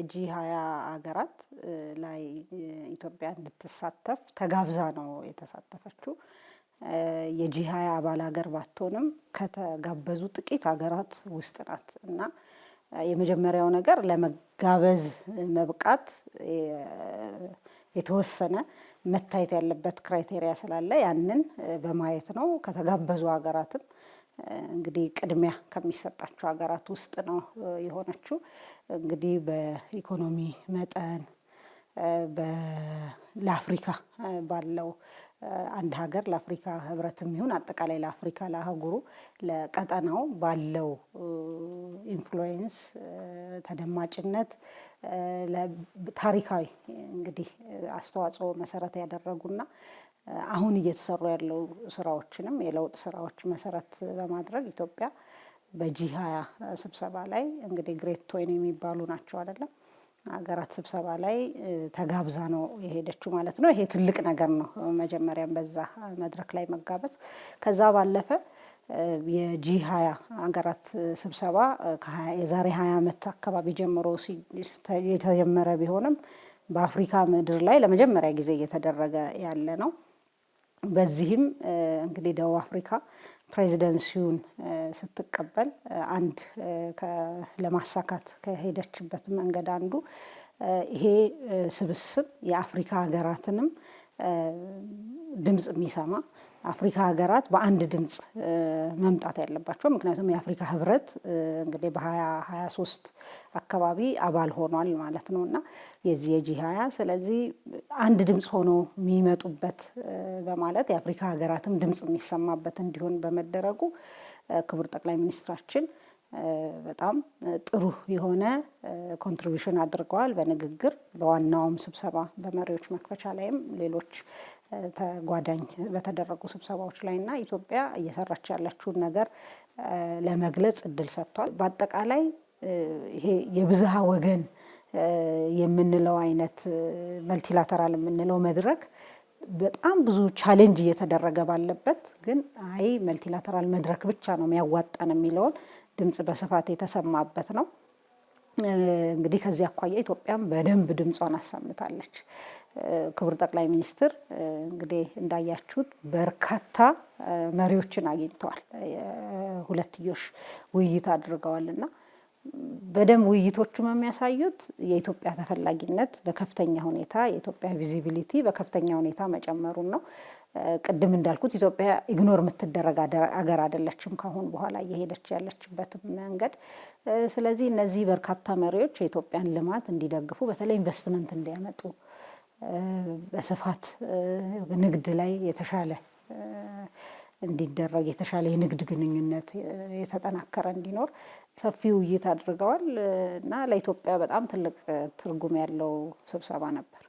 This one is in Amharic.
የጂ20 ሀገራት ላይ ኢትዮጵያ እንድትሳተፍ ተጋብዛ ነው የተሳተፈችው። የጂ20 አባል ሀገር ባትሆንም ከተጋበዙ ጥቂት ሀገራት ውስጥ ናት እና የመጀመሪያው ነገር ለመጋበዝ መብቃት የተወሰነ መታየት ያለበት ክራይቴሪያ ስላለ ያንን በማየት ነው። ከተጋበዙ ሀገራትም እንግዲህ ቅድሚያ ከሚሰጣቸው ሀገራት ውስጥ ነው የሆነችው። እንግዲህ በኢኮኖሚ መጠን ለአፍሪካ ባለው አንድ ሀገር ለአፍሪካ ህብረትም ይሁን አጠቃላይ ለአፍሪካ ለአህጉሩ ለቀጠናው ባለው ኢንፍሉዌንስ ተደማጭነት ታሪካዊ እንግዲህ አስተዋጽኦ መሰረት ያደረጉና አሁን እየተሰሩ ያለው ስራዎችንም የለውጥ ስራዎች መሰረት በማድረግ ኢትዮጵያ በጂ20 ስብሰባ ላይ እንግዲህ ግሬት ቶይን የሚባሉ ናቸው አይደለም ሀገራት ስብሰባ ላይ ተጋብዛ ነው የሄደችው ማለት ነው። ይሄ ትልቅ ነገር ነው። መጀመሪያም በዛ መድረክ ላይ መጋበዝ ከዛ ባለፈ የጂ20 ሀገራት ስብሰባ የዛሬ 20 ዓመት አካባቢ ጀምሮ የተጀመረ ቢሆንም በአፍሪካ ምድር ላይ ለመጀመሪያ ጊዜ እየተደረገ ያለ ነው። በዚህም እንግዲህ ደቡብ አፍሪካ ፕሬዚደንሲውን ስትቀበል አንድ ለማሳካት ከሄደችበት መንገድ አንዱ ይሄ ስብስብ የአፍሪካ ሀገራትንም ድምጽ የሚሰማ አፍሪካ ሀገራት በአንድ ድምጽ መምጣት ያለባቸው ምክንያቱም የአፍሪካ ህብረት እንግዲህ በ2023 አካባቢ አባል ሆኗል ማለት ነው እና የዚህ የጂ20 ስለዚህ አንድ ድምጽ ሆኖ የሚመጡበት በማለት የአፍሪካ ሀገራትም ድምጽ የሚሰማበት እንዲሆን በመደረጉ ክቡር ጠቅላይ ሚኒስትራችን በጣም ጥሩ የሆነ ኮንትሪቢዩሽን አድርገዋል። በንግግር በዋናውም ስብሰባ በመሪዎች መክፈቻ ላይም ሌሎች ተጓዳኝ በተደረጉ ስብሰባዎች ላይና ኢትዮጵያ እየሰራች ያለችውን ነገር ለመግለጽ እድል ሰጥቷል። በአጠቃላይ ይሄ የብዝሃ ወገን የምንለው አይነት መልቲላተራል የምንለው መድረክ በጣም ብዙ ቻሌንጅ እየተደረገ ባለበት ግን አይ መልቲላተራል መድረክ ብቻ ነው የሚያዋጣን የሚለውን ድምጽ በስፋት የተሰማበት ነው። እንግዲህ ከዚህ አኳያ ኢትዮጵያም በደንብ ድምጿን አሰምታለች። ክቡር ጠቅላይ ሚኒስትር እንግዲህ እንዳያችሁት በርካታ መሪዎችን አግኝተዋል። ሁለትዮሽ ውይይት አድርገዋልና በደንብ ውይይቶቹም የሚያሳዩት የኢትዮጵያ ተፈላጊነት በከፍተኛ ሁኔታ የኢትዮጵያ ቪዚቢሊቲ በከፍተኛ ሁኔታ መጨመሩን ነው። ቅድም እንዳልኩት ኢትዮጵያ ኢግኖር የምትደረግ አገር አይደለችም ካሁን በኋላ እየሄደች ያለችበት መንገድ። ስለዚህ እነዚህ በርካታ መሪዎች የኢትዮጵያን ልማት እንዲደግፉ በተለይ ኢንቨስትመንት እንዲያመጡ በስፋት ንግድ ላይ የተሻለ እንዲደረግ የተሻለ የንግድ ግንኙነት የተጠናከረ እንዲኖር ሰፊ ውይይት አድርገዋል እና ለኢትዮጵያ በጣም ትልቅ ትርጉም ያለው ስብሰባ ነበር።